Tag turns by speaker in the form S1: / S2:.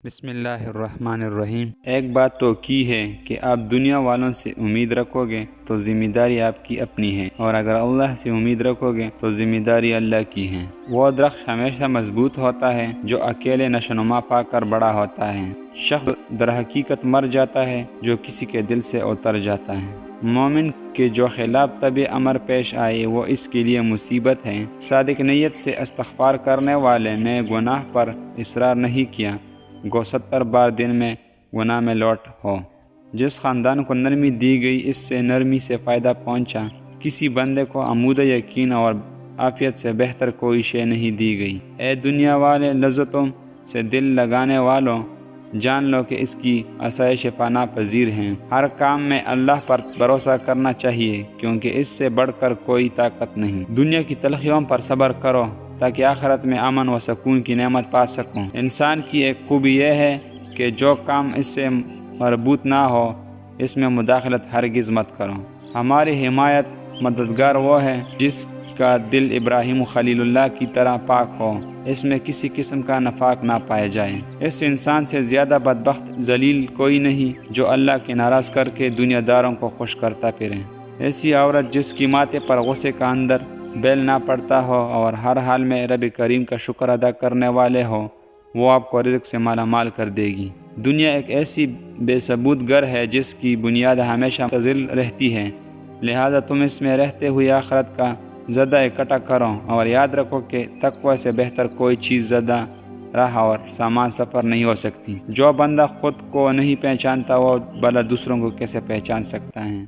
S1: بسم اللہ الرحمن الرحیم۔ ایک بات تو کی ہے کہ آپ دنیا والوں سے امید رکھو گے تو ذمہ داری آپ کی اپنی ہے، اور اگر اللہ سے امید رکھو گے تو ذمہ داری اللہ کی ہے۔ وہ درخت ہمیشہ مضبوط ہوتا ہے جو اکیلے نشوونما پا کر بڑا ہوتا ہے۔ شخص در حقیقت مر جاتا ہے جو کسی کے دل سے اتر جاتا ہے۔ مومن کے جو خلاف طبع امر پیش آئے وہ اس کے لیے مصیبت ہے۔ صادق نیت سے استغفار کرنے والے نے گناہ پر اصرار نہیں کیا، گو 70 بار دن میں گناہ میں لوٹ ہو۔ جس خاندان کو نرمی دی گئی اس سے نرمی سے فائدہ پہنچا۔ کسی بندے کو عمود یقین اور عافیت سے بہتر کوئی شے نہیں دی گئی۔ اے دنیا والے لذتوں سے دل لگانے والوں، جان لو کہ اس کی آسائش فنا پذیر ہیں۔ ہر کام میں اللہ پر بھروسہ کرنا چاہیے کیونکہ اس سے بڑھ کر کوئی طاقت نہیں۔ دنیا کی تلخیوں پر صبر کرو تاکہ آخرت میں امن و سکون کی نعمت پا سکوں۔ انسان کی ایک خوبی یہ ہے کہ جو کام اس سے مربوط نہ ہو اس میں مداخلت ہرگز مت کرو۔ ہماری حمایت مددگار وہ ہے جس کا دل ابراہیم خلیل اللہ کی طرح پاک ہو، اس میں کسی قسم کا نفاق نہ پائے جائے۔ اس انسان سے زیادہ بدبخت ذلیل کوئی نہیں جو اللہ کے ناراض کر کے دنیا داروں کو خوش کرتا پھرے۔ ایسی عورت جس کی ماتھے پر غصے کا اندر بیل نہ پڑتا ہو اور ہر حال میں رب کریم کا شکر ادا کرنے والے ہو، وہ آپ کو رزق سے مالا مال کر دے گی۔ دنیا ایک ایسی بے ثبوت گھر ہے جس کی بنیاد ہمیشہ متزل رہتی ہے، لہذا تم اس میں رہتے ہوئے آخرت کا زدہ اکٹھا کرو اور یاد رکھو کہ تقوی سے بہتر کوئی چیز زدہ راہ اور سامان سفر نہیں ہو سکتی۔ جو بندہ خود کو نہیں پہچانتا وہ بھلا دوسروں کو کیسے پہچان سکتا ہے۔